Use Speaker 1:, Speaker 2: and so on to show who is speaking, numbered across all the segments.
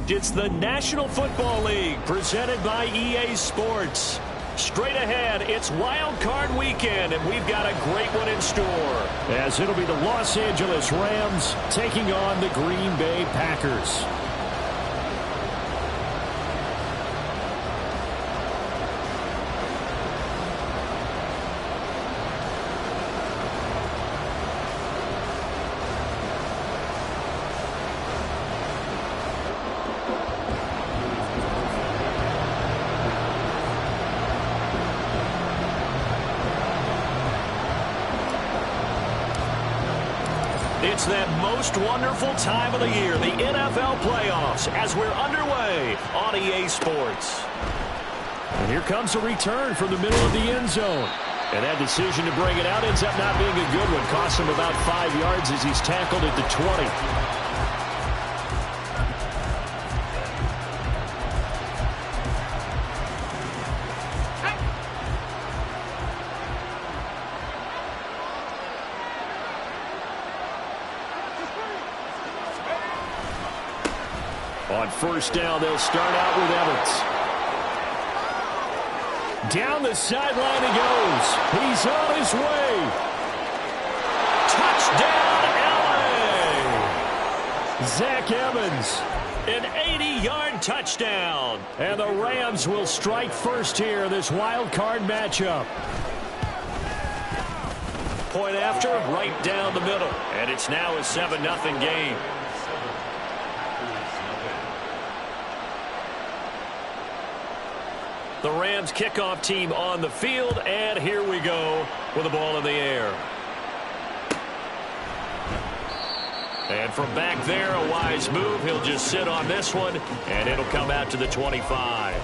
Speaker 1: It's the National Football League presented by EA Sports. Straight ahead, it's Wild Card Weekend, and we've got a great one in store. As it'll be the Los Angeles Rams taking on the Green Bay Packers. It's that most wonderful time of the year, the NFL playoffs, as we're underway on EA Sports. And here comes a return from the middle of the end zone. And that decision to bring it out ends up not being a good one. Costs him about 5 yards as he's tackled at the 20. On first down, they'll start out with Evans. Down the sideline he goes. He's on his way. Touchdown, LA! Zach Evans, an 80-yard touchdown. And the Rams will strike first here in this wild card matchup. Point after, right down the middle. And it's now a 7-0 game. The Rams kickoff team on the field, and here we go with the ball in the air. And from back there, a wise move. He'll just sit on this one, and it'll come out to the 25.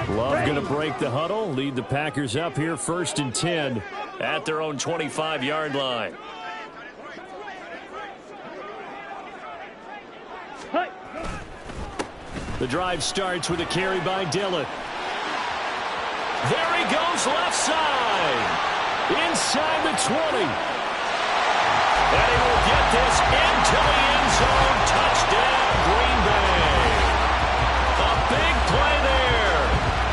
Speaker 1: Love going to break the huddle, lead the Packers up here 1st and 10 at their own 25-yard line. The drive starts with a carry by Dillon. There he goes left side. Inside the 20. And he will get this into the end zone. Touchdown, Green Bay. A big play there.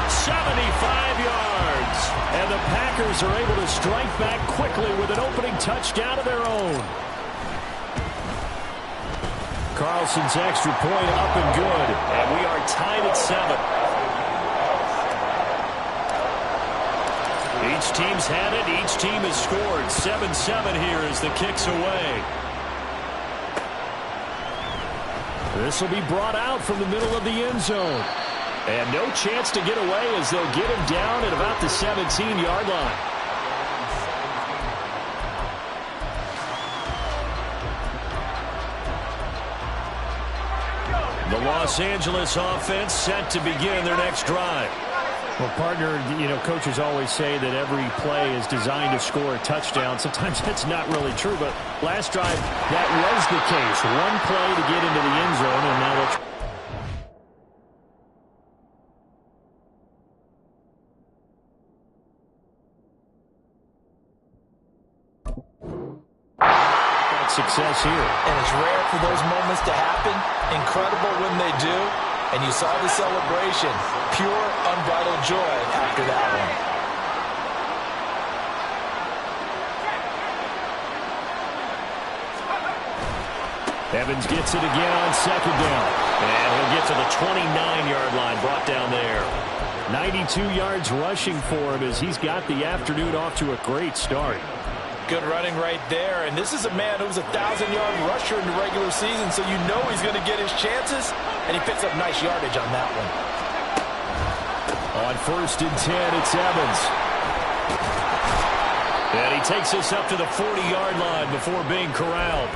Speaker 1: 75 yards. And the Packers are able to strike back quickly with an opening touchdown of their own. Carlson's extra point up and good. And we are tied at 7. Each team's had it. Each team has scored. 7-7 here as the kick's away. This will be brought out from the middle of the end zone. And no chance to get away as they'll get him down at about the 17-yard line. The Los Angeles offense set to begin their next drive.
Speaker 2: Well, partner, coaches always say that every play is designed to score a touchdown. Sometimes that's not really true, but last drive, that was the case. One play to get into the end zone, and now let's... success here.
Speaker 3: And it's rare for those moments to happen. Incredible when they do. And you saw the celebration. Pure, unbridled joy after that one.
Speaker 1: Evans gets it again on second down. And he'll get to the 29-yard line, brought down there.
Speaker 2: 92 yards rushing for him as he's got the afternoon off to a great start.
Speaker 3: Good running right there. And this is a man who's a 1,000-yard rusher in the regular season, so you know he's going to get his chances, and he picks up nice yardage on that one.
Speaker 1: On 1st and 10, it's Evans. And he takes us up to the 40-yard line before being corralled.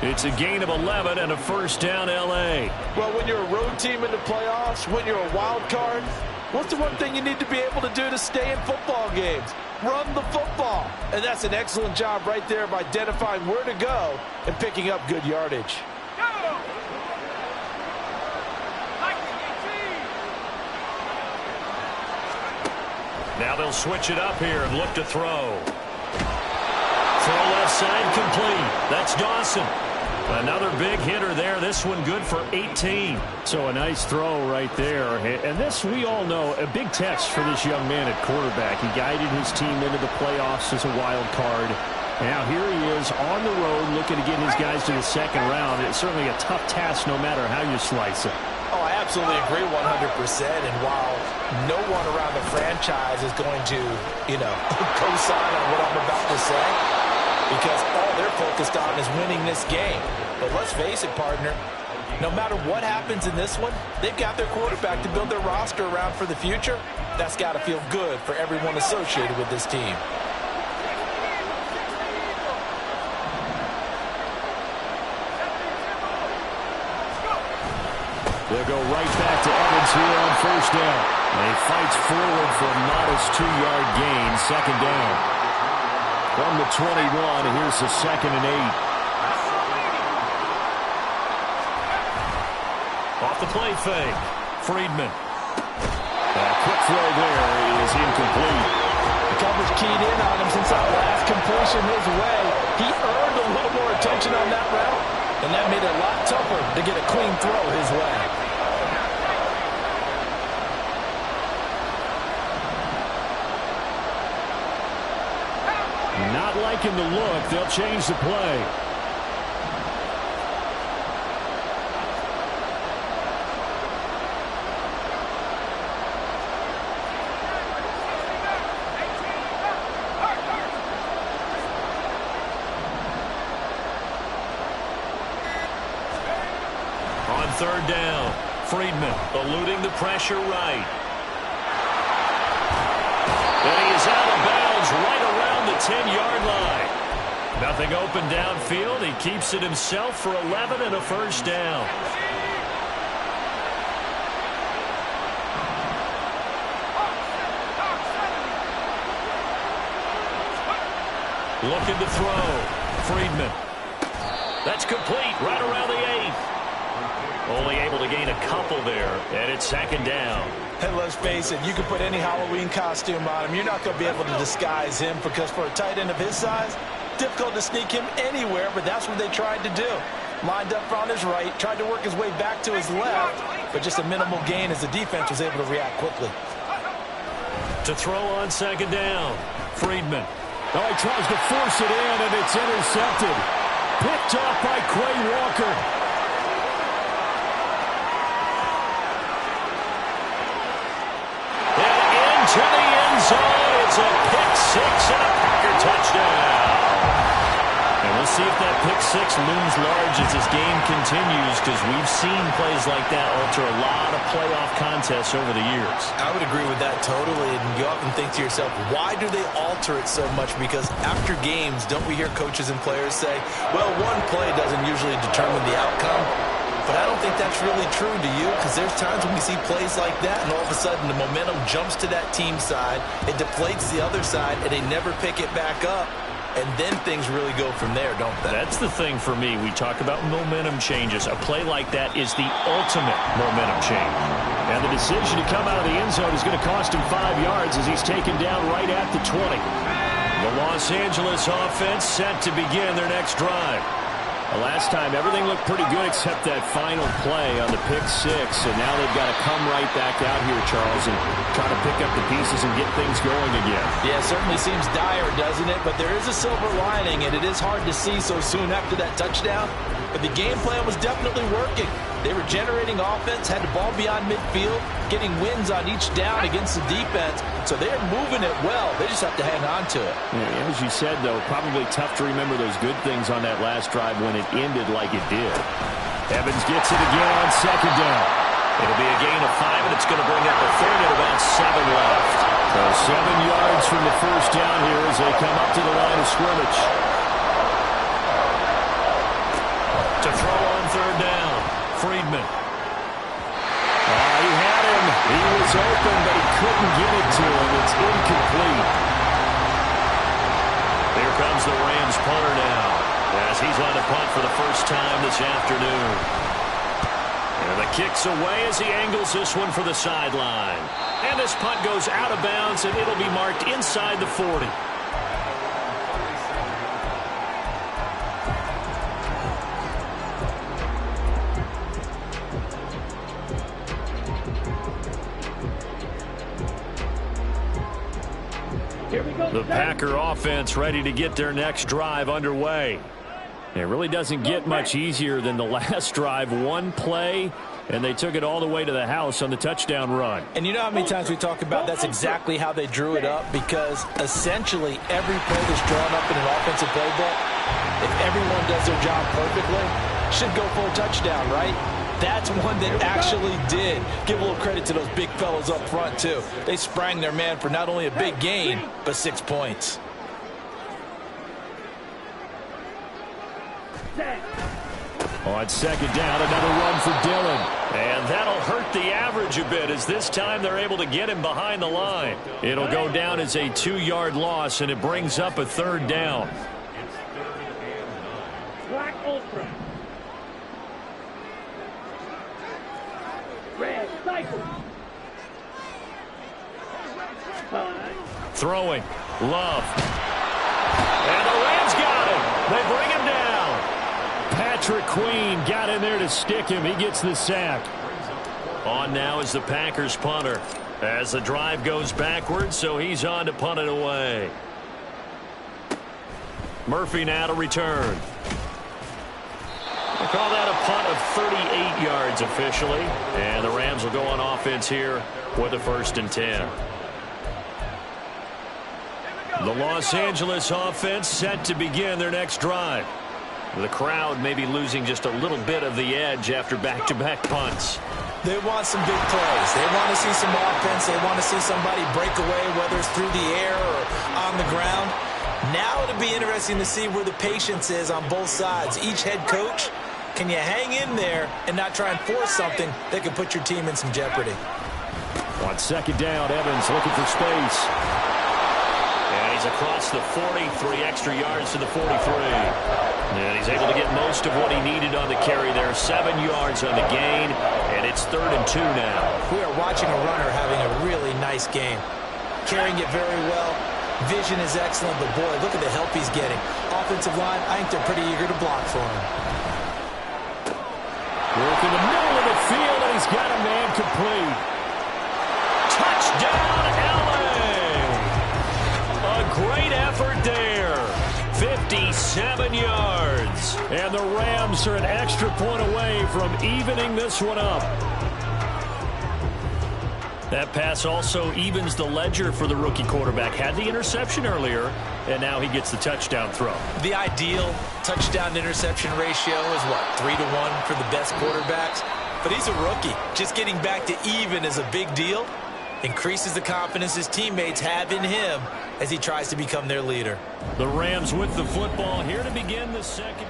Speaker 1: It's a gain of 11 and a first down, L.A.
Speaker 3: Well, when you're a road team in the playoffs, when you're a wild card, What's the one thing you need to be able to do to stay in football games? Run the football. And that's an excellent job right there of identifying where to go and picking up good yardage.
Speaker 1: Now they'll switch it up here and look to throw. Throw left side complete. That's Dawson. Another big hitter there. This one good for 18.
Speaker 2: So a nice throw right there. And this, we all know, a big test for this young man at quarterback. He guided his team into the playoffs as a wild card. Now here he is on the road looking to get his guys to the second round. It's certainly a tough task no matter how you slice it.
Speaker 3: Oh, I absolutely agree 100%. And while no one around the franchise is going to, co-sign on what I'm about to say, because all they're focused on is winning this game. But let's face it, partner, no matter what happens in this one, they've got their quarterback to build their roster around for the future. That's got to feel good for everyone associated with this team.
Speaker 2: They'll go right back to Evans here on first down. And he fights forward for a modest 2-yard gain, second down. From the 21, and here's the 2nd and 8.
Speaker 1: Off the play fake. Friedman.
Speaker 2: A quick throw there is incomplete.
Speaker 3: The coverage keyed in on him since that last completion his way. He earned a little more attention on that route, and that made it a lot tougher to get a clean throw his way.
Speaker 2: Not liking the look. They'll change the play.
Speaker 1: On third down, Friedman eluding the pressure right. And he is out of bounds right around the 10-yard line. Nothing open downfield. He keeps it himself for 11 and a first down. Looking to throw. Friedman. That's complete right around the 8. Only able to gain a couple there, and it's second down.
Speaker 3: And let's face it, you can put any Halloween costume on him. You're not going to be able to disguise him, because for a tight end of his size, difficult to sneak him anywhere, but that's what they tried to do. Lined up on his right, tried to work his way back to his left, but just a minimal gain as the defense was able to react quickly.
Speaker 1: To throw on second down, Friedman.
Speaker 2: Oh, he tries to force it in, and it's intercepted. Picked off by Quay Walker.
Speaker 1: To the end zone. It's a pick six and a Packer touchdown. And we'll see if that pick six looms large as this game continues, because we've seen plays like that alter a lot of playoff contests over the years.
Speaker 3: I would agree with that totally. And you often think to yourself, why do they alter it so much? Because after games, don't we hear coaches and players say, well, one play doesn't usually determine the outcome? But I don't think that's really true, do you? Because there's times when we see plays like that, and all of a sudden the momentum jumps to that team side, it deflates the other side, and they never pick it back up. And then things really go from there, don't they?
Speaker 1: That's the thing for me. We talk about momentum changes. A play like that is the ultimate momentum change.
Speaker 2: And the decision to come out of the end zone is going to cost him 5 yards as he's taken down right at the 20.
Speaker 1: The Los Angeles offense set to begin their next drive.
Speaker 2: Last time, everything looked pretty good except that final play on the pick six. And now they've got to come right back out here, Charles, and try to pick up the pieces and get things going again.
Speaker 3: Yeah, it certainly seems dire, doesn't it? But there is a silver lining, and it is hard to see so soon after that touchdown. But the game plan was definitely working. They were generating offense, had the ball beyond midfield, getting wins on each down against the defense. So they're moving it well. They just have to hang on to it.
Speaker 2: Yeah, as you said, though, probably tough to remember those good things on that last drive when it ended like it did. Evans gets it again on second down.
Speaker 1: It'll be a gain of 5, and it's going to bring up a third at about 7 left.
Speaker 2: So 7 yards from the first down here as they come up to the line of scrimmage.
Speaker 1: To throw on third down, Friedman.
Speaker 2: He had him. He was open, but he couldn't get it to him. It's incomplete.
Speaker 1: Here comes the Rams punter now, as he's on the punt for the first time this afternoon. And the kick's away as he angles this one for the sideline. And this punt goes out of bounds, and it'll be marked inside the 40.
Speaker 2: The Packer offense ready to get their next drive underway. It really doesn't get much easier than the last drive. One play, and they took it all the way to the house on the touchdown run.
Speaker 3: And you know how many times we talk about that's exactly how they drew it up? Because essentially every play that's drawn up in an offensive playbook, if everyone does their job perfectly, should go for a touchdown, right? That's one that actually did. Give a little credit to those big fellows up front, too. They sprang their man for not only a big gain, but 6 points.
Speaker 2: On second down, another run for Dillon.
Speaker 1: And that'll hurt the average a bit, as this time they're able to get him behind the line.
Speaker 2: It'll go down as a 2-yard loss, and it brings up a third down.
Speaker 4: Black Ultra. Red Cycle.
Speaker 2: Throwing. Love. And the Rams got him. They bring him down. Patrick Queen got in there to stick him. He gets the sack.
Speaker 1: On now is the Packers punter, as the drive goes backwards, so he's on to punt it away. Murphy now to return. We'll call that a punt of 38 yards officially. And the Rams will go on offense here with a 1st and 10.
Speaker 2: The Los Angeles offense set to begin their next drive. The crowd may be losing just a little bit of the edge after back-to-back punts.
Speaker 3: They want some big plays. They want to see some offense. They want to see somebody break away, whether it's through the air or on the ground. Now it'll be interesting to see where the patience is on both sides. Each head coach, can you hang in there and not try and force something that can put your team in some jeopardy?
Speaker 2: On second down, Evans looking for space.
Speaker 1: And he's across the 40, 3 extra yards to the 43. And he's able to get most of what he needed on the carry there. 7 yards on the gain, and it's 3rd and 2 now.
Speaker 3: We are watching a runner having a really nice game. Carrying it very well. Vision is excellent, but boy, look at the help he's getting. Offensive line, I think they're pretty eager to block for him.
Speaker 2: Work in the middle of the field, and he's got a man complete.
Speaker 1: Touchdown, LA! A great effort there. 57 yards.
Speaker 2: And the Rams are an extra point away from evening this one up. That pass also evens the ledger for the rookie quarterback. Had the interception earlier, and now he gets the touchdown throw.
Speaker 3: The ideal touchdown-interception ratio is, what, 3-to-1 for the best quarterbacks? But he's a rookie. Just getting back to even is a big deal. Increases the confidence his teammates have in him as he tries to become their leader.
Speaker 2: The Rams with the football here to begin the second.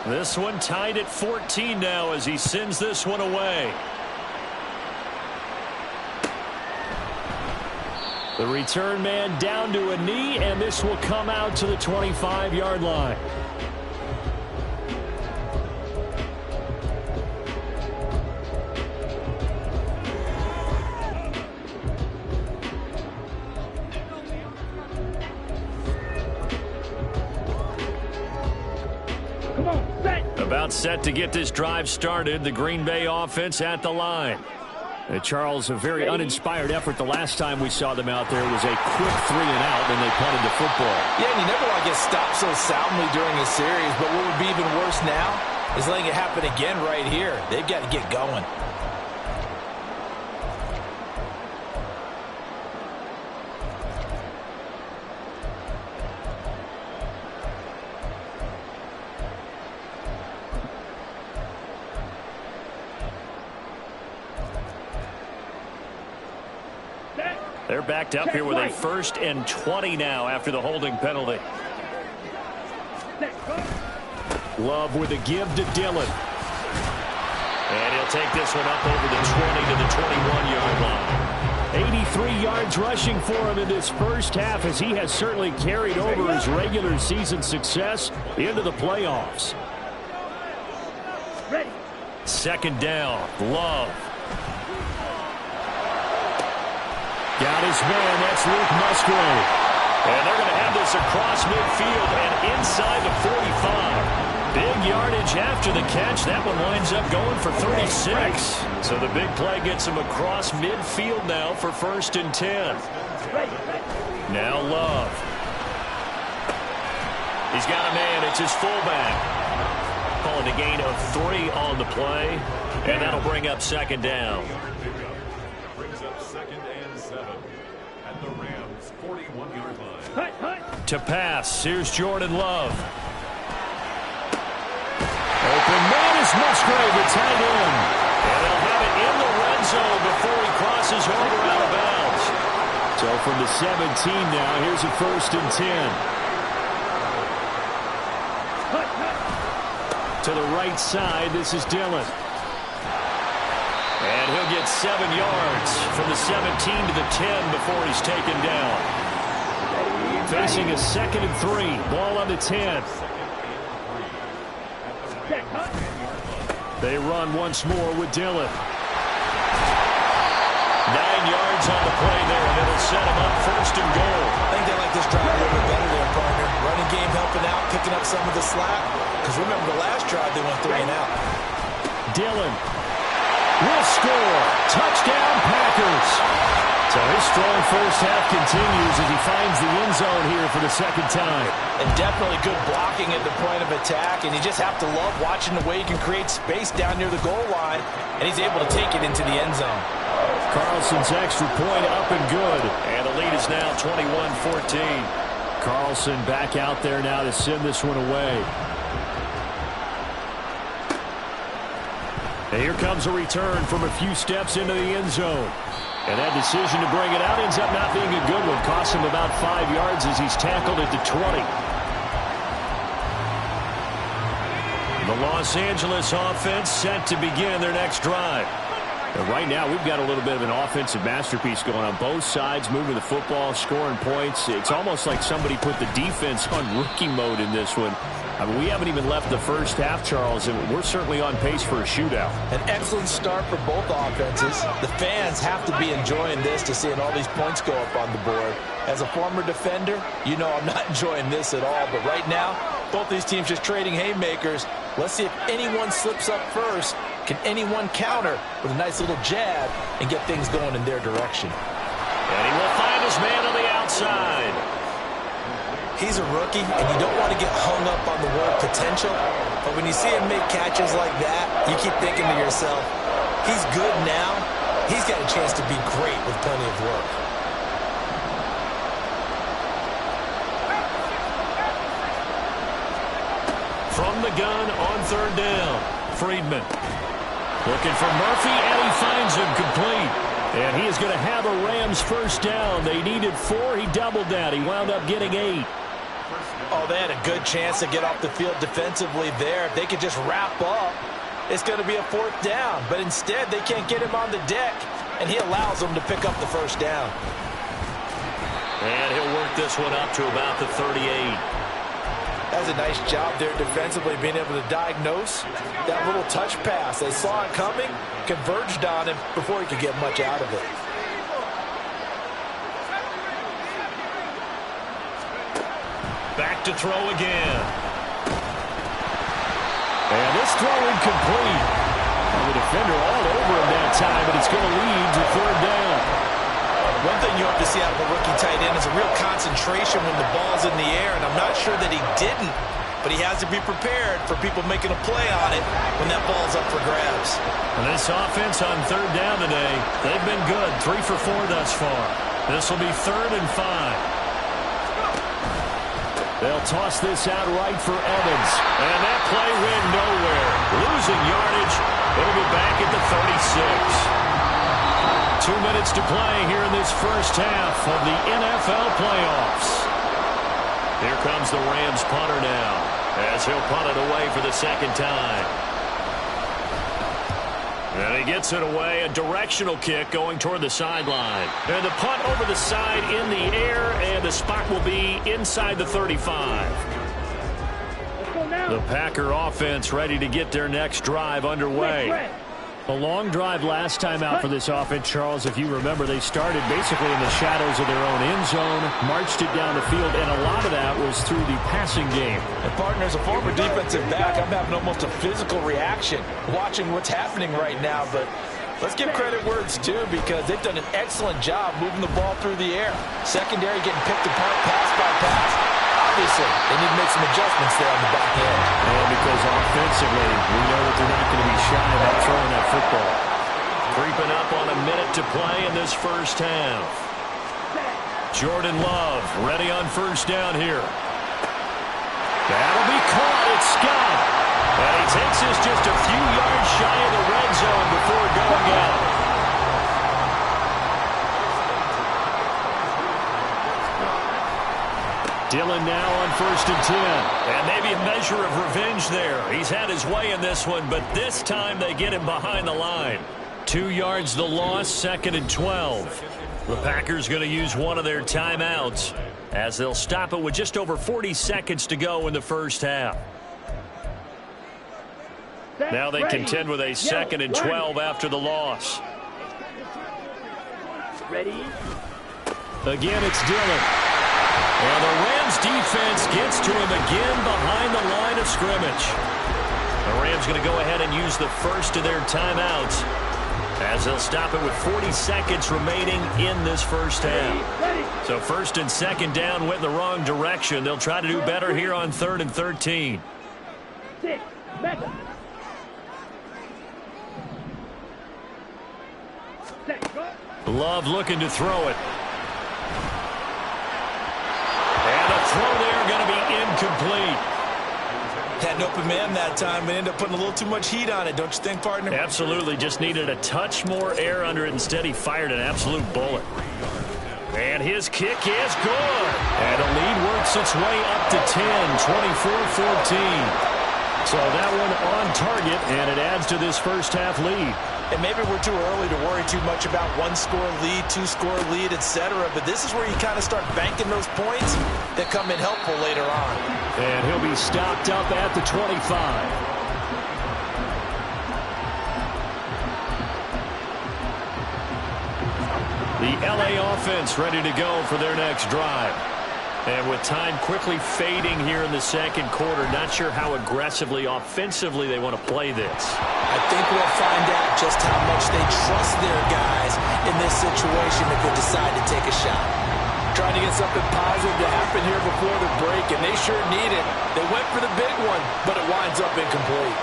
Speaker 2: This one tied at 14 now as he sends this one away. The return man down to a knee, and this will come out to the 25-yard line. About set to get this drive started. The Green Bay offense at the line. Charles, a very uninspired effort the last time we saw them out there was a quick 3-and-out, and they punted the football.
Speaker 3: Yeah, and you never want to get stopped so soundly during a series, but what would be even worse now is letting it happen again right here. They've got to get going.
Speaker 2: They're backed up here with a 1st and 20 now after the holding penalty. Love with a give to Dillon.
Speaker 1: And he'll take this one up over the 20 to the 21-yard line.
Speaker 2: 83 yards rushing for him in this first half, as he has certainly carried over his regular season success into the playoffs.
Speaker 4: Ready.
Speaker 2: Second down, Love. Got his man, that's Luke Musgrave.
Speaker 1: And they're going to have this across midfield and inside the 45. Big yardage after the catch. That one winds up going for 36. So the big play gets him across midfield now for 1st and 10.
Speaker 2: Now Love.
Speaker 1: He's got a man. It's his fullback. Calling a gain of 3 on the play. And that'll bring up 2nd down.
Speaker 5: Brings up 2nd and 7 at the Rams' 41-yard line.
Speaker 2: To pass, here's Jordan Love. Open man is Musgrave, the tight end.
Speaker 1: And they'll have it in the red zone before he crosses over out of bounds.
Speaker 2: So from the 17 now, here's a 1st and 10. To the right side, this is Dillon.
Speaker 1: And he'll get 7 yards from the 17 to the 10 before he's taken down.
Speaker 2: Facing a 2nd and 3, ball on the 10. They run once more with Dillon.
Speaker 1: 9 yards on the play there, and it'll set him up 1st and goal.
Speaker 3: I think they like this drive a little bit better there, partner. Running game helping out, picking up some of the slack. Because remember, the last drive, they went 3 and out.
Speaker 2: Dillon will score. Touchdown, Packers. So his strong first half continues as he finds the end zone here for the 2nd time.
Speaker 3: And definitely good blocking at the point of attack. And you just have to love watching the way he can create space down near the goal line. And he's able to take it into the end zone.
Speaker 2: Carlson's extra point up and good.
Speaker 1: And the lead is now 21-14.
Speaker 2: Carlson back out there now to send this one away. And here comes a return from a few steps into the end zone. And that decision to bring it out ends up not being a good one. Costs him about 5 yards as he's tackled at the 20. The Los Angeles offense set to begin their next drive. And right now, we've got a little bit of an offensive masterpiece going on both sides, moving the football, scoring points. It's almost like somebody put the defense on rookie mode in this one. I mean, we haven't even left the first half, Charles, and we're certainly on pace for a shootout.
Speaker 3: An excellent start for both offenses. The fans have to be enjoying this to seeing all these points go up on the board. As a former defender, you know I'm not enjoying this at all. But right now, both these teams just trading haymakers. Let's see if anyone slips up first. Can anyone counter with a nice little jab and get things going in their direction?
Speaker 1: And he will find his man on the outside.
Speaker 3: He's a rookie, and you don't want to get hung up on the word potential. But when you see him make catches like that, you keep thinking to yourself, he's good now. He's got a chance to be great with plenty of work.
Speaker 1: From the gun on 3rd down, Freedman. Looking for Murphy, and he finds him complete.
Speaker 2: And he is going to have a Rams first down. They needed 4. He doubled that. He wound up getting 8.
Speaker 3: Oh, they had a good chance to get off the field defensively there. If they could just wrap up, it's going to be a 4th down. But instead, they can't get him on the deck, and he allows them to pick up the first down.
Speaker 1: And he'll work this one up to about the 38.
Speaker 3: That's a nice job there defensively, being able to diagnose that little touch pass. They saw it coming, converged on him before he could get much out of it.
Speaker 1: Back to throw again.
Speaker 2: And this throw incomplete. And the defender all over him that time, but it's going to lead to 3rd down.
Speaker 3: One thing you have to see out of a rookie tight end is a real concentration when the ball's in the air, and I'm not sure that he didn't, but he has to be prepared for people making a play on it when that ball's up for grabs.
Speaker 1: And this offense on 3rd down today, they've been good. 3 for 4 thus far. This will be 3rd and 5.
Speaker 2: They'll toss this out right for Evans.
Speaker 1: And that play went nowhere. Losing yardage. It'll be back at the 36.
Speaker 2: 2 minutes to play here in this first half of the NFL playoffs.
Speaker 1: Here comes the Rams punter now, as he'll punt it away for the 2nd time.
Speaker 2: And he gets it away, a directional kick going toward the sideline. And the punt over the side in the air, and the spot will be inside the 35. The Packer offense ready to get their next drive underway. A long drive last time out for this offense, Charles. If you remember, they started basically in the shadows of their own end zone, marched it down the field, and a lot of that was through the passing game.
Speaker 3: And partner, as a former defensive back, I'm having almost a physical reaction watching what's happening right now. But let's give credit where it's due, because they've done an excellent job moving the ball through the air. Secondary getting picked apart pass by pass. Obviously, they need to make some adjustments there on the back end.
Speaker 2: And because offensively, we know that they're not going to be shy about throwing that football. Creeping up on a minute to play in this first half. Jordan Love ready on first down here. That'll be caught. It's Scott. And he takes us just a few yards shy of the red zone before going out. Dillon now on 1st and 10. And maybe a measure of revenge there. He's had his way in this one, but this time they get him behind the line. 2 yards the loss, 2nd and 12. The Packers going to use one of their timeouts as they'll stop it with just over 40 seconds to go in the first half. Now they contend with a 2nd and 12 after the loss.
Speaker 4: Ready?
Speaker 2: Again, it's Dillon. And the Rams defense gets to him again behind the line of scrimmage. The Rams going to go ahead and use the first of their timeouts as they'll stop it with 40 seconds remaining in this first half. So 1st and 2nd down went in the wrong direction. They'll try to do better here on 3rd and 13. Love looking to throw it. And a throw there going to be incomplete.
Speaker 3: Had an open man that time and ended up putting a little too much heat on it, don't you think, partner?
Speaker 2: Absolutely. Just needed a touch more air under it. Instead, he fired an absolute bullet. And his kick is good. And the lead works its way up to 10, 24-14. So that one on target, and it adds to this first half lead.
Speaker 3: And maybe we're too early to worry too much about 1-score lead, 2-score lead, etc. But this is where you kind of start banking those points that come in helpful later on.
Speaker 2: And he'll be stopped up at the 25. The LA offense ready to go for their next drive. And with time quickly fading here in the second quarter, not sure how aggressively, offensively they want to play this.
Speaker 3: I think we'll find out just how much they trust their guys in this situation if they decide to take a shot. Trying to get something positive to happen here before the break, and they sure need it. They went for the big one, but it winds up incomplete.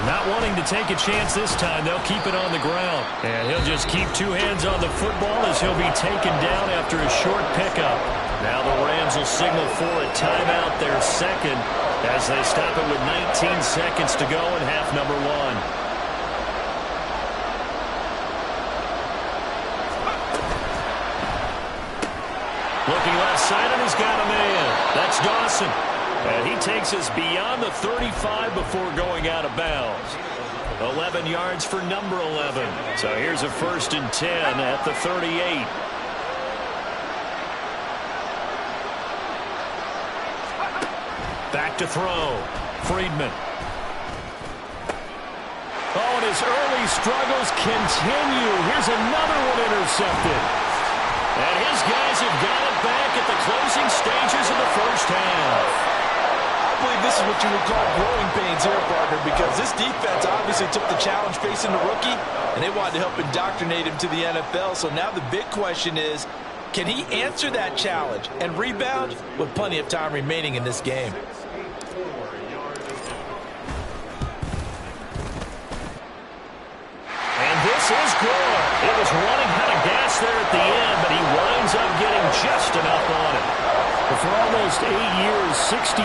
Speaker 2: Not wanting to take a chance this time, they'll keep it on the ground. And he'll just keep 2 hands on the football as he'll be taken down after a short pickup. Now the Rams will signal for a timeout, their second, as they stop it with 19 seconds to go in half number 1. Looking left side, and he's got a man. That's Dawson. And he takes us beyond the 35 before going out of bounds. 11 yards for number 11. So here's a 1st and 10 at the 38. Back to throw. Friedman. Oh, and his early struggles continue. Here's another one intercepted. And his guys have got it back at the closing stages of the first half.
Speaker 3: I believe this is what you would call growing pains here, partner, because this defense obviously took the challenge facing the rookie, and they wanted to help indoctrinate him to the NFL. So now the big question is, can he answer that challenge and rebound with plenty of time remaining in this game?
Speaker 2: And this is good. It was running out of gas there at the end, but he winds up getting just enough on it. But for almost 8 years, 64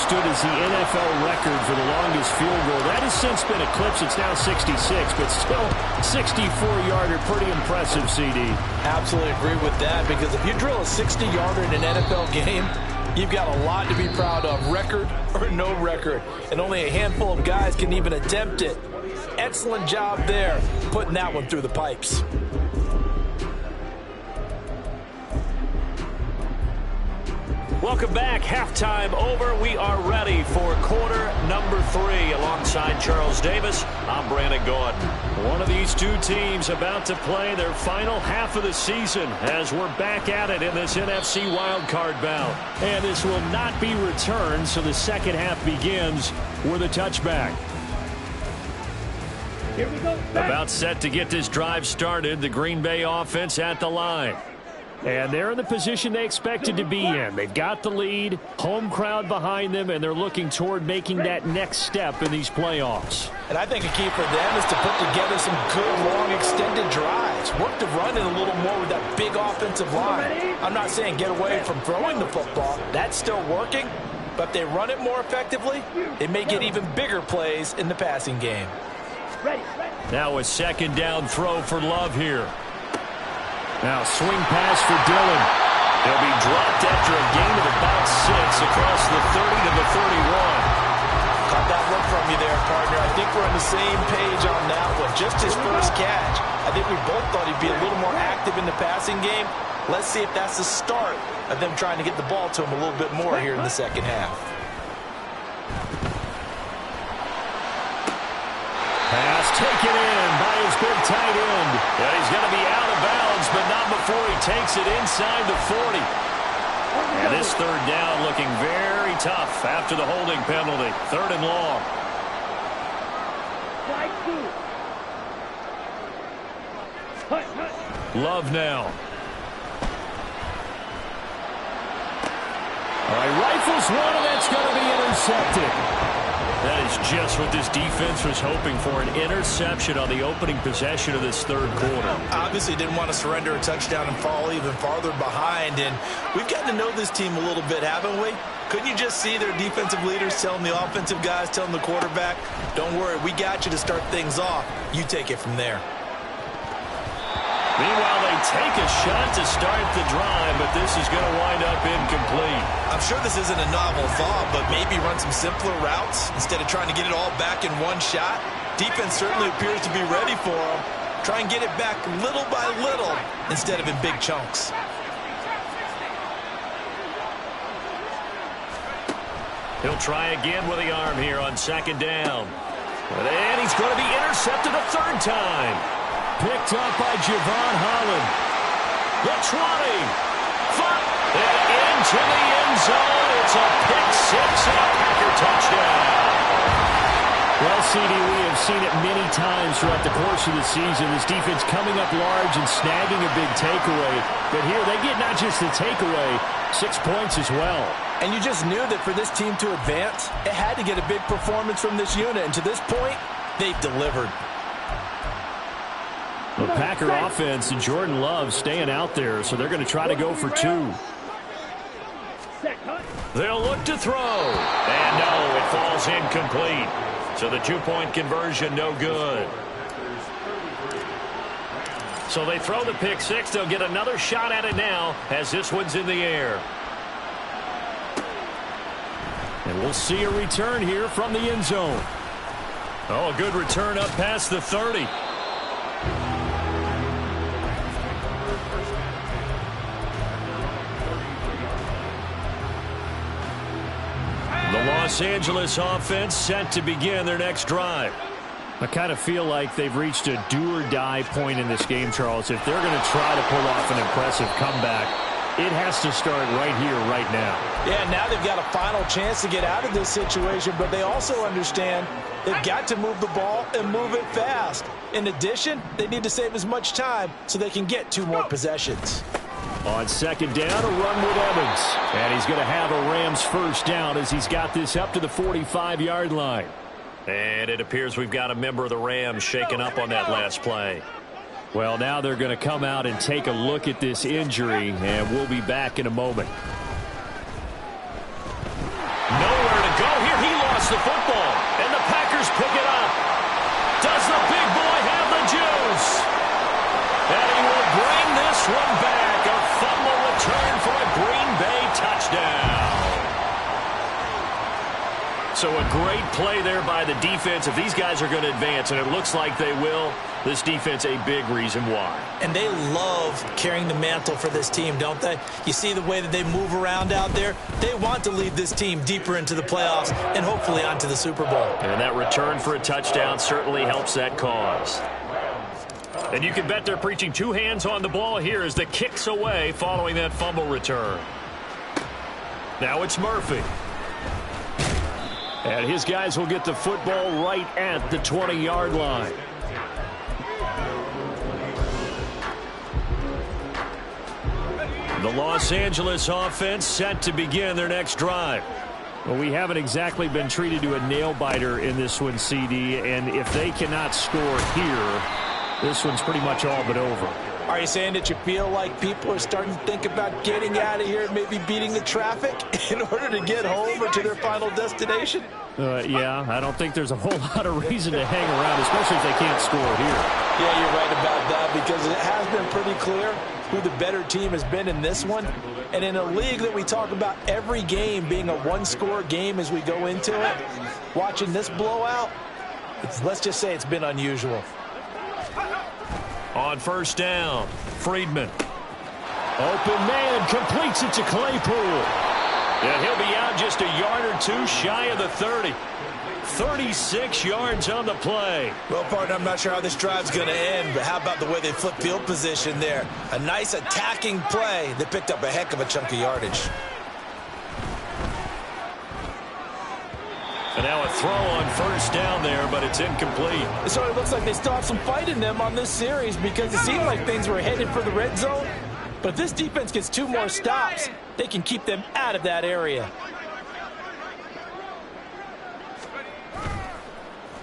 Speaker 2: stood as the NFL record for the longest field goal. That has since been eclipsed. It's now 66, but still 64-yarder. Pretty impressive, CD.
Speaker 3: Absolutely agree with that, because if you drill a 60-yarder in an NFL game, You've got a lot to be proud of, record or no record, and only a handful of guys can even attempt it. Excellent job there, putting that one through the pipes.
Speaker 1: Welcome back. Halftime over. We are ready for quarter number 3. Alongside Charles Davis, I'm Brandon Gordon.
Speaker 2: One of these two teams about to play their final half of the season as we're back at it in this NFC wildcard bout. And this will not be returned, so the second half begins with a touchback.
Speaker 4: Here we go.
Speaker 2: About set to get this drive started, the Green Bay offense at the line. And they're in the position they expected to be in. They've got the lead, home crowd behind them, and they're looking toward making that next step in these playoffs.
Speaker 3: And I think a key for them is to put together some good, long, extended drives. Work to run it a little more with that big offensive line. I'm not saying get away from throwing the football. That's still working. But if they run it more effectively, it may get even bigger plays in the passing game.
Speaker 2: Now a second down throw for Love here. Now swing pass for Dillon. He'll be dropped after a gain of about 6 across the 30 to the 31.
Speaker 3: Caught that look from you there, partner. I think we're on the same page on that one. Just his first catch. I think we both thought he'd be a little more active in the passing game. Let's see if that's the start of them trying to get the ball to him a little bit more here in the second half.
Speaker 2: Pass taken in by his big tight end. And he's going to be out of bounds, but not before he takes it inside the 40. And this third down looking very tough after the holding penalty. 3rd and long. Love now. All right, rifles one, and that's going to be intercepted. That is just what this defense was hoping for, an interception on the opening possession of this third quarter.
Speaker 3: Obviously didn't want to surrender a touchdown and fall even farther behind, and we've gotten to know this team a little bit, haven't we? Couldn't you just see their defensive leaders telling the offensive guys, telling the quarterback, don't worry, we got you to start things off. You take it from there.
Speaker 2: Meanwhile, they take a shot to start the drive, but this is going to wind up incomplete.
Speaker 3: I'm sure this isn't a novel thought, but maybe run some simpler routes instead of trying to get it all back in one shot. Defense certainly appears to be ready for them. Try and get it back little by little instead of in big chunks.
Speaker 2: He'll try again with the arm here on second down. And he's going to be intercepted a third time. Picked up by Javon Holland. The 20. And into the end zone. It's a pick 6 and a Packer touchdown. Well, CD, we have seen it many times throughout the course of the season. This defense coming up large and snagging a big takeaway. But here they get not just the takeaway, 6 points as well.
Speaker 3: And you just knew that for this team to advance, it had to get a big performance from this unit. And to this point, they've delivered.
Speaker 2: The Packer offense and Jordan Love staying out there, so they're going to try to go for 2. They'll look to throw. And no, it falls incomplete. So the 2-point conversion no good. So they throw the pick 6. They'll get another shot at it now as this one's in the air. And we'll see a return here from the end zone. Oh, a good return up past the 30. The Los Angeles offense set to begin their next drive. I kind of feel like they've reached a do-or-die point in this game, Charles. If they're going to try to pull off an impressive comeback, it has to start right here, right now.
Speaker 3: Yeah, now they've got a final chance to get out of this situation, but they also understand they've got to move the ball and move it fast. In addition, they need to save as much time so they can get 2 more possessions.
Speaker 2: On second down, a run with Evans. And he's going to have a Rams first down as he's got this up to the 45-yard line. And it appears we've got a member of the Rams shaken up on that last play. Well, now they're going to come out and take a look at this injury, and we'll be back in a moment. Nowhere to go here. He lost the football, and the Packers pick it up. Does the big boy have the juice? And he will bring this one back. A fumble return for a Green Bay touchdown. defense, if these guys are going to advance, and it looks like they will, this defense a big reason why.
Speaker 3: And they love carrying the mantle for this team, don't they? You see the way that they move around out there? They want to lead this team deeper into the playoffs and hopefully onto the Super Bowl.
Speaker 2: And that return for a touchdown certainly helps that cause. And you can bet they're preaching two hands on the ball here as the kick's away following that fumble return. Now it's Murphy. And his guys will get the football right at the 20-yard line. The Los Angeles offense set to begin their next drive. Well, we haven't exactly been treated to a nail-biter in this one, CD, and if they cannot score here, this one's pretty much all but over.
Speaker 3: Are you saying that you feel like people are starting to think about getting out of here and maybe beating the traffic in order to get home or to their final destination?
Speaker 2: Yeah, I don't think there's a whole lot of reason to hang around, especially if they can't score here.
Speaker 3: Yeah, you're right about that because it has been pretty clear who the better team has been in this one. And in a league that we talk about every game being a one-score game as we go into it, watching this blowout, let's just say it's been unusual.
Speaker 2: On first down, Freedman. Open man, completes it to Claypool. And he'll be out just a yard or two shy of the 30. 36 yards on the play.
Speaker 3: Well, partner, I'm not sure how this drive's going to end, but how about the way they flip field position there? A nice attacking play that picked up a heck of a chunk of yardage.
Speaker 2: And now a throw on first down there, but it's incomplete.
Speaker 3: So it looks like they still have some fight in them on this series because it seemed like things were headed for the red zone. But if this defense gets 2 more stops, they can keep them out of that area.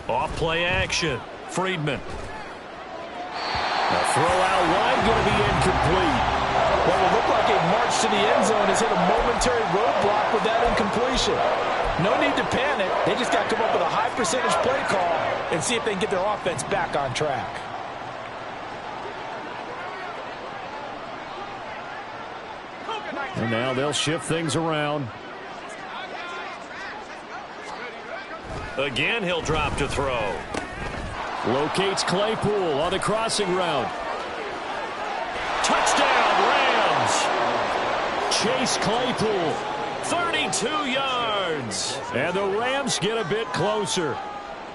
Speaker 2: Off play action. Freedman. The throw out wide going to be incomplete.
Speaker 3: What will look like a march to the end zone has hit a momentary roadblock with that incompletion. No need to panic. They just got to come up with a high percentage play call and see if they can get their offense back on track.
Speaker 2: And now they'll shift things around. Again, he'll drop to throw. Locates Claypool on the crossing route. Touchdown, Rams! Chase Claypool, 32 yards. And the Rams get a bit closer.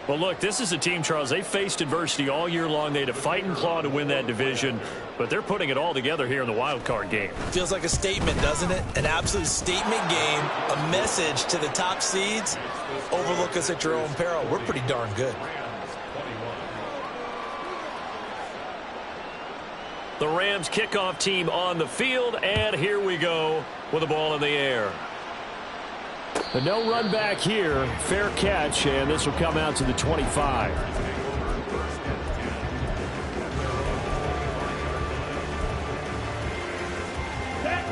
Speaker 2: Well, look, this is a team, Charles, they faced adversity all year long. They had to fight and claw to win that division, but they're putting it all together here in the wild card game.
Speaker 3: Feels like a statement, doesn't it? An absolute statement game, a message to the top seeds. Overlook us at your own peril. We're pretty darn good.
Speaker 2: The Rams kickoff team on the field, and here we go with the ball in the air. But no run back here. Fair catch, and this will come out to the 25.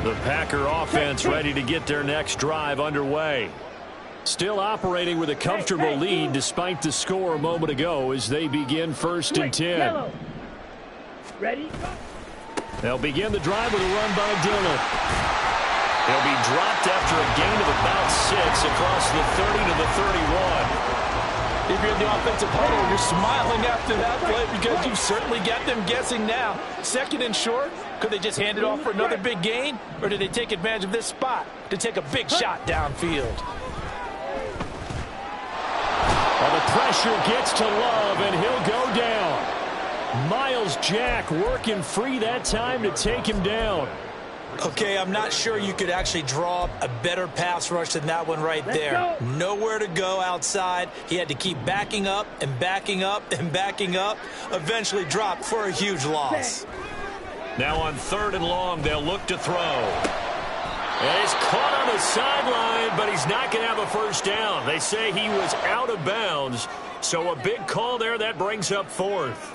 Speaker 2: The Packer offense ready to get their next drive underway. Still operating with a comfortable lead despite the score a moment ago as they begin 1st and 10.
Speaker 4: Ready?
Speaker 2: They'll begin the drive with a run by Dillon. He'll be dropped after a gain of about 6 across the 30 to the 31.
Speaker 3: If you're in the offensive huddle, you're smiling after that play because you've certainly got them guessing now. 2nd and short, could they just hand it off for another big gain? Or did they take advantage of this spot to take a big shot downfield?
Speaker 2: Well, the pressure gets to Love, and he'll go down. Myles Jack working free that time to take him down.
Speaker 3: Okay, I'm not sure you could actually draw up a better pass rush than that one right there. Nowhere to go outside. He had to keep backing up and backing up and backing up. Eventually dropped for a huge loss.
Speaker 2: Now on 3rd and long, they'll look to throw. And he's caught on the sideline, but he's not going to have a first down. They say he was out of bounds, so a big call there. That brings up 4th.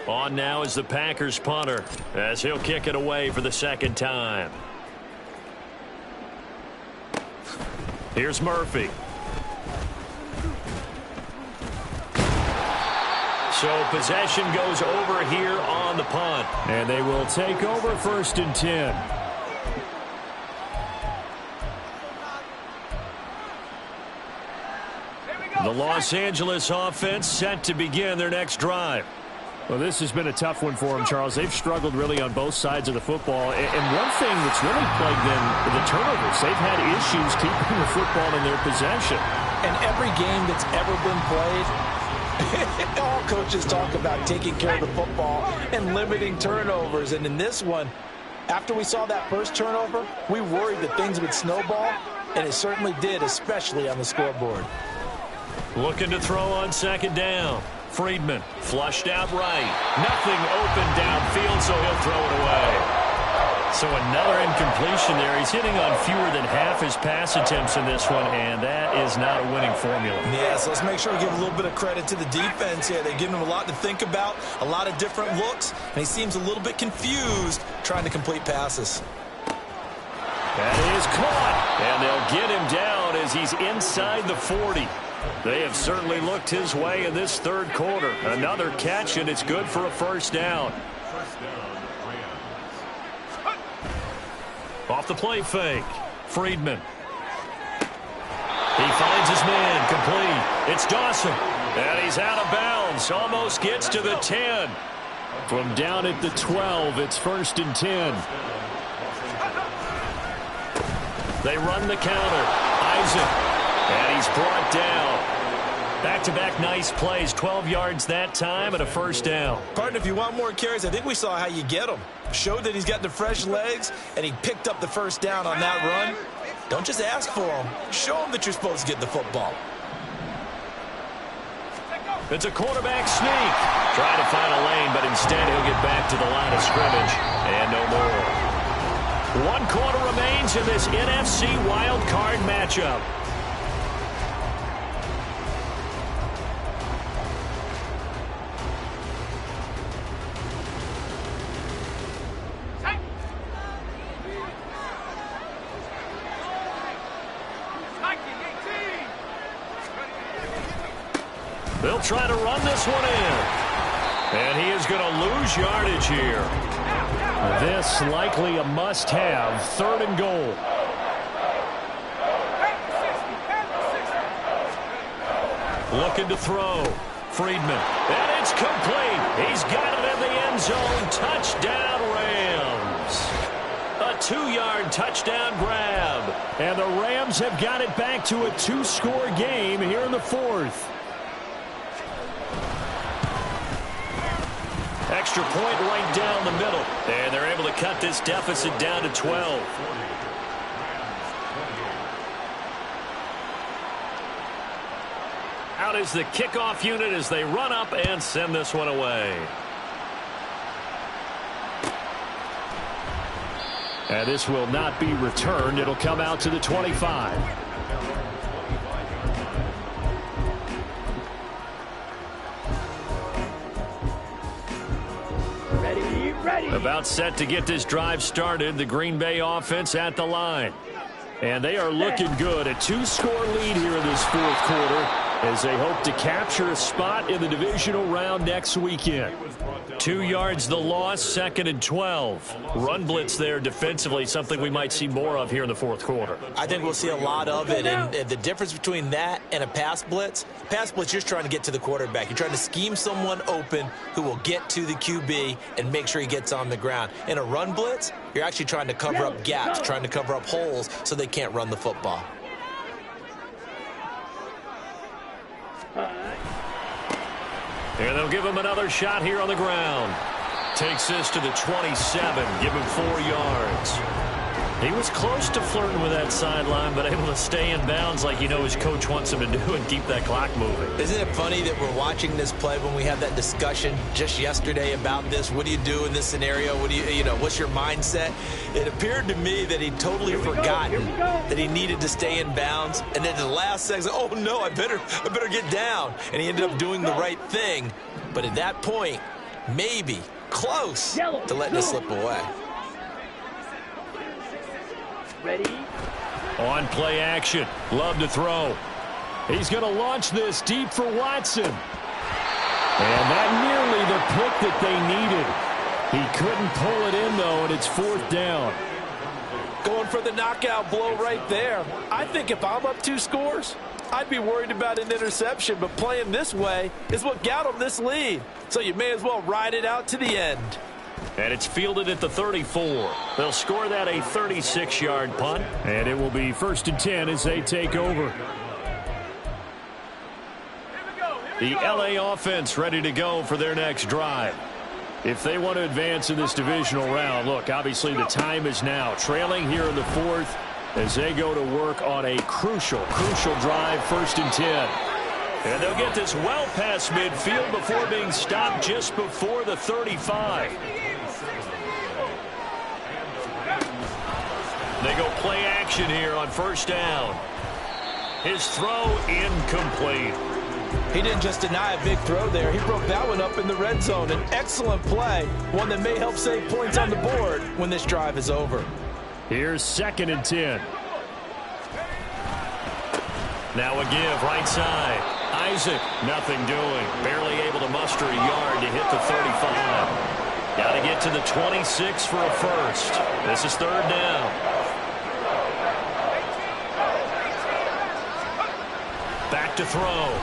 Speaker 2: On now is the Packers punter as he'll kick it away for the 2nd time. Here's Murphy. So possession goes over here on the punt. And they will take over 1st and 10.
Speaker 1: The Los Angeles offense set to begin their next drive.
Speaker 2: Well, this has been a tough one for them, Charles. They've struggled really on both sides of the football. And one thing that's really plagued them, the turnovers. They've had issues keeping the football in their possession.
Speaker 3: And every game that's ever been played, all coaches talk about taking care of the football and limiting turnovers. And in this one, after we saw that first turnover, we worried that things would snowball, and it certainly did, especially on the scoreboard.
Speaker 1: Looking to throw on second down. Freedman flushed out right. Nothing open downfield, so he'll throw it away. So another incompletion there. He's hitting on fewer than half his pass attempts in this one, and that is not a winning formula.
Speaker 3: Yeah, so let's make sure we give a little bit of credit to the defense here. They're giving him a lot to think about, a lot of different looks, and he seems a little bit confused trying to complete passes.
Speaker 1: That is caught, and they'll get him down as he's inside the 40. They have certainly looked his way in this third quarter. Another catch, and it's good for a first down. Off the play fake. Freedman. He finds his man. Complete. It's Dawson. And he's out of bounds. Almost gets to the 10.
Speaker 2: From down at the 12, it's 1st and 10.
Speaker 1: They run the counter. Isaac. And he's brought down. Back-to-back nice plays. 12 yards that time and a first down.
Speaker 3: Partner, if you want more carries, I think we saw how you get them. Showed that he's got the fresh legs, and he picked up the first down on that run. Don't just ask for them. Show them that you're supposed to get the football.
Speaker 1: It's a quarterback sneak. Trying to find a lane, but instead he'll get back to the line of scrimmage. And no more. 1 quarter remains in this NFC wild card matchup. They'll try to run this one in. And he is going to lose yardage here.
Speaker 2: This likely a must-have. 3rd and goal.
Speaker 1: Looking to throw. Freedman. And it's complete. He's got it in the end zone. Touchdown, Rams. A 2-yard touchdown grab.
Speaker 2: And the Rams have got it back to a 2-score game here in the 4th.
Speaker 1: Extra point right down the middle. And they're able to cut this deficit down to 12. Out is the kickoff unit as they run up and send this one away.
Speaker 2: And this will not be returned. It'll come out to the 25.
Speaker 1: About set to get this drive started. The Green Bay offense at the line. And they are looking good. A 2-score lead here in this 4th quarter as they hope to capture a spot in the divisional round next weekend. 2 yards the loss, 2nd and 12. Run blitz there defensively, something we might see more of here in the 4th quarter.
Speaker 3: I think we'll see a lot of it, and the difference between that and a pass blitz, you're just trying to get to the quarterback. You're trying to scheme someone open who will get to the QB and make sure he gets on the ground. In a run blitz, you're actually trying to cover up gaps, trying to cover up holes so they can't run the football.
Speaker 1: And they'll give him another shot here on the ground. Takes this to the 27, give him 4 yards. He was close to flirting with that sideline, but able to stay in bounds like his coach wants him to do and keep that clock moving.
Speaker 3: Isn't it funny that we're watching this play when we had that discussion just yesterday about this? What do you do in this scenario? What do what's your mindset? It appeared to me that he'd totally forgotten that he needed to stay in bounds, and then at the last second, oh no, I better get down. And he ended up doing the right thing, but at that point, maybe close to letting it slip away.
Speaker 4: Ready?
Speaker 2: On play action. Love to throw. He's going to launch this deep for Watson. And that nearly the pick that they needed. He couldn't pull it in, though, and it's 4th down.
Speaker 3: Going for the knockout blow right there. I think if I'm up 2 scores, I'd be worried about an interception, but playing this way is what got them this lead. So you may as well ride it out to the end.
Speaker 2: And it's fielded at the 34. They'll score that a 36-yard punt. And it will be 1st and 10 as they take over. The LA offense ready to go for their next drive. If they want to advance in this divisional round, look, obviously the time is now. Trailing here in the 4th as they go to work on a crucial drive, 1st and 10. And they'll get this well past midfield before being stopped just before the 35. They go play action here on 1st down. His throw incomplete.
Speaker 3: He didn't just deny a big throw there. He broke that one up in the red zone. An excellent play, one that may help save points on the board when this drive is over.
Speaker 2: Here's 2nd and 10. Now a give right side. Isaac, nothing doing. Barely able to muster a yard to hit the 35. Got to get to the 26 for a first. This is 3rd down. Back to throw.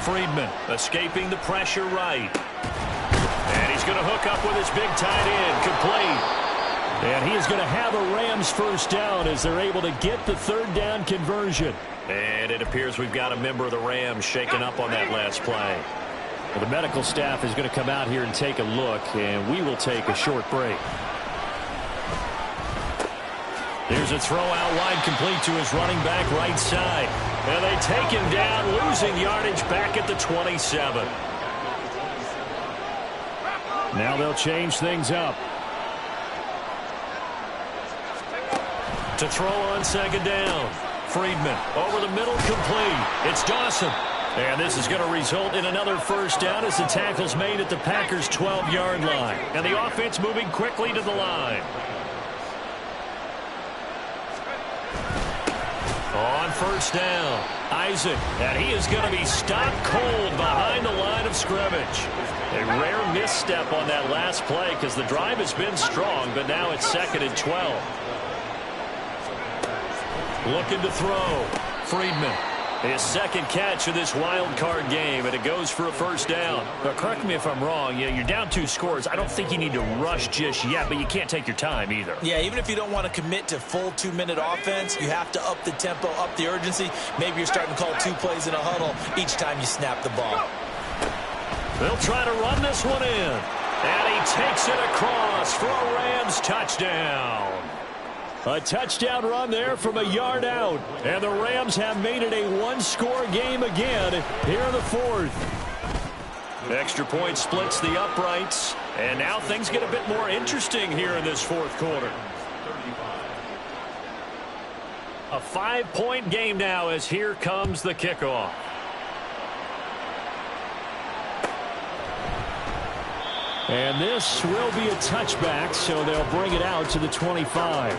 Speaker 2: Freedman escaping the pressure right. And he's going to hook up with his big tight end. Complete. And he is going to have a Rams 1st down as they're able to get the 3rd down conversion. And it appears we've got a member of the Rams shaken up on that last play. Well, the medical staff is going to come out here and take a look, and we will take a short break. Here's a throw out wide, complete to his running back right side. And they take him down, losing yardage back at the 27. Now they'll change things up. To throw on 2nd down. Friedman over the middle, complete. It's Dawson. And this is going to result in another 1st down as the tackle's made at the Packers' 12-yard line. And the offense moving quickly to the line. On 1st down, Isaac, and he is going to be stopped cold behind the line of scrimmage. A rare misstep on that last play because the drive has been strong, but now it's 2nd and 12. Looking to throw. Friedman. His 2nd catch of this wild card game, and it goes for a 1st down. Now, correct me if I'm wrong. You're down 2 scores. I don't think you need to rush just yet, but you can't take your time either.
Speaker 3: Yeah, even if you don't want to commit to full 2-minute offense, you have to up the tempo, up the urgency. Maybe you're starting to call 2 plays in a huddle each time you snap the ball.
Speaker 2: They'll try to run this one in. And he takes it across for a Rams touchdown. A touchdown run there from a yard out. And the Rams have made it a 1-score game again here in the 4th. Extra point splits the uprights. And now things get a bit more interesting here in this 4th quarter. A 5-point game now as here comes the kickoff. And this will be a touchback, so they'll bring it out to the 25.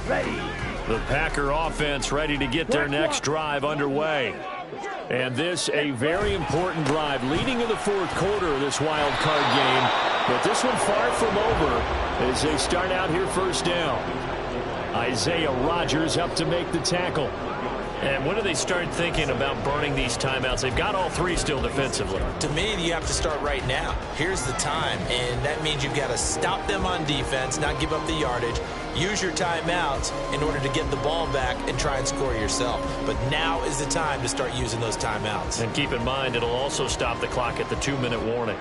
Speaker 4: Ready.
Speaker 2: The Packer offense ready to get their next drive underway. And this a very important drive leading in the 4th quarter of this wild card game. But this one far from over as they start out here 1st down. Isaiah Rodgers up to make the tackle. And when do they start thinking about burning these timeouts? They've got all 3 still defensively.
Speaker 3: To me, you have to start right now. Here's the time, and that means you've got to stop them on defense, not give up the yardage. Use your timeouts in order to get the ball back and try and score yourself. But now is the time to start using those timeouts.
Speaker 2: And keep in mind, it'll also stop the clock at the 2-minute warning.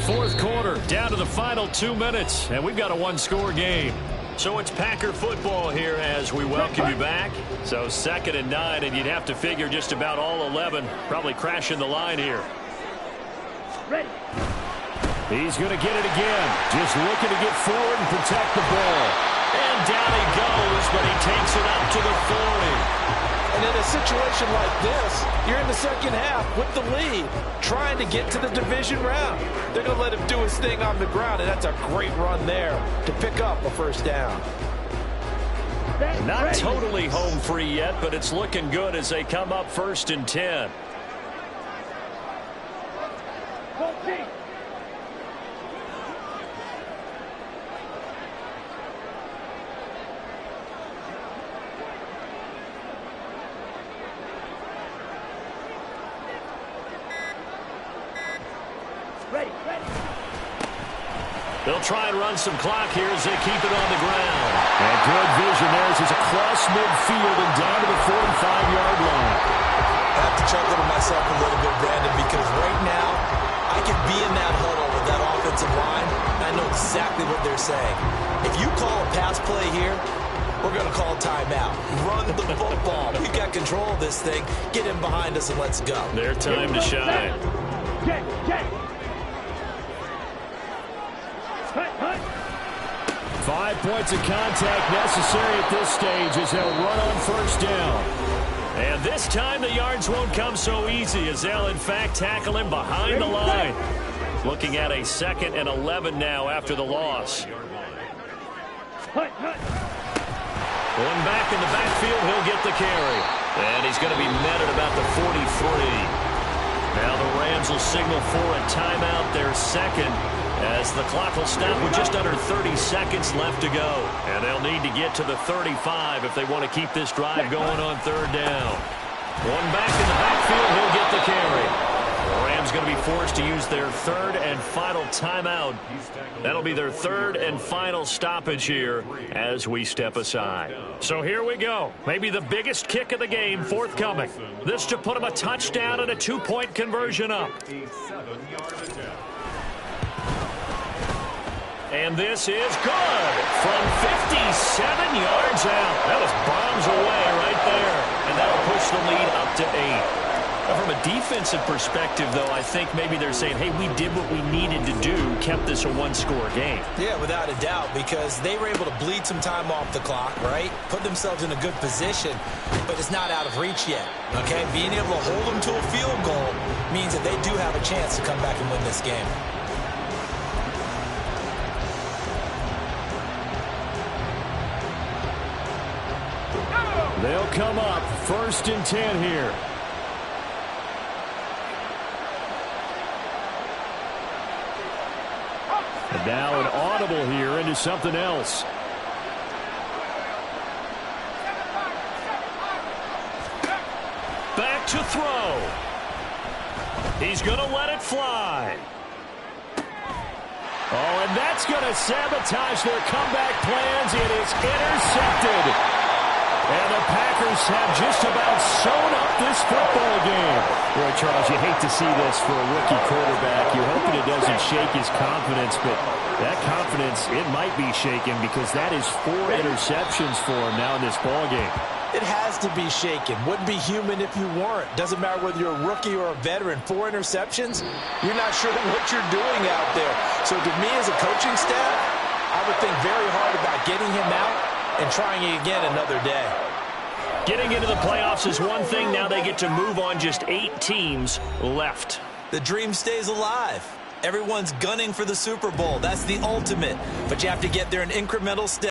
Speaker 2: Fourth quarter, down to the final 2 minutes, and we've got a 1-score game. So it's Packer football here as we welcome you back. So 2nd and 9, and you'd have to figure just about all 11 probably crashing the line here.
Speaker 4: Ready.
Speaker 2: He's going to get it again. Just looking to get forward and protect the ball. And down he goes, but he takes it up to the 40.
Speaker 3: And in a situation like this, you're in the 2nd half with the lead, trying to get to the division round. They're going to let him do his thing on the ground, and that's a great run there to pick up a 1st down.
Speaker 2: Not totally home free yet, but it's looking good as they come up 1st and 10. They'll try and run some clock here as they keep it on the ground. And good vision there as he's across midfield and down to the 45-yard line.
Speaker 3: I have to chuckle to myself a little bit, Brandon, because right now I could be in that huddle with that offensive line, and I know exactly what they're saying. If you call a pass play here, we're going to call timeout. Run the football. We've got control of this thing. Get in behind us and let's go.
Speaker 2: Their time to shine. 5 points of contact necessary at this stage as they'll run on 1st down. And this time the yards won't come so easy as they'll in fact tackle him behind the line. Looking at a 2nd and 11 now after the loss. Going back in the backfield, he'll get the carry. And he's going to be met at about the 43. Now the Rams will signal for a timeout, their 2nd. As the clock will stop with just under 30 seconds left to go. And they'll need to get to the 35 if they want to keep this drive going on 3rd down. One back in the backfield, he'll get the carry. The Rams going to be forced to use their 3rd and final timeout. That'll be their 3rd and final stoppage here as we step aside. So here we go. Maybe the biggest kick of the game forthcoming. This to put them a touchdown and a 2-point conversion up. And this is good from 57 yards out. That was bombs away right there. And that'll push the lead up to 8. Now, from a defensive perspective, though, I think maybe they're saying, hey, we did what we needed to do, kept this a 1-score game.
Speaker 3: Yeah, without a doubt, because they were able to bleed some time off the clock, right? Put themselves in a good position, but it's not out of reach yet, okay? Being able to hold them to a field goal means that they do have a chance to come back and win this game.
Speaker 2: They'll come up 1st and 10 here. And now an audible here into something else. Back to throw. He's going to let it fly. Oh, and that's going to sabotage their comeback plans. It is intercepted. And the Packers have just about sewn up this football game. Boy, Charles, you hate to see this for a rookie quarterback. You're hoping it doesn't shake his confidence, but that confidence, it might be shaken because that is 4 interceptions for him now in this ball game.
Speaker 3: It has to be shaken. Wouldn't be human if you weren't. Doesn't matter whether you're a rookie or a veteran. 4 interceptions, you're not sure what you're doing out there. So to me as a coaching staff, I would think very hard about getting him out and trying it again another day.
Speaker 2: Getting into the playoffs is one thing. Now they get to move on. Just 8 teams left.
Speaker 3: The dream stays alive. Everyone's gunning for the Super Bowl. That's the ultimate. But you have to get there in incremental steps.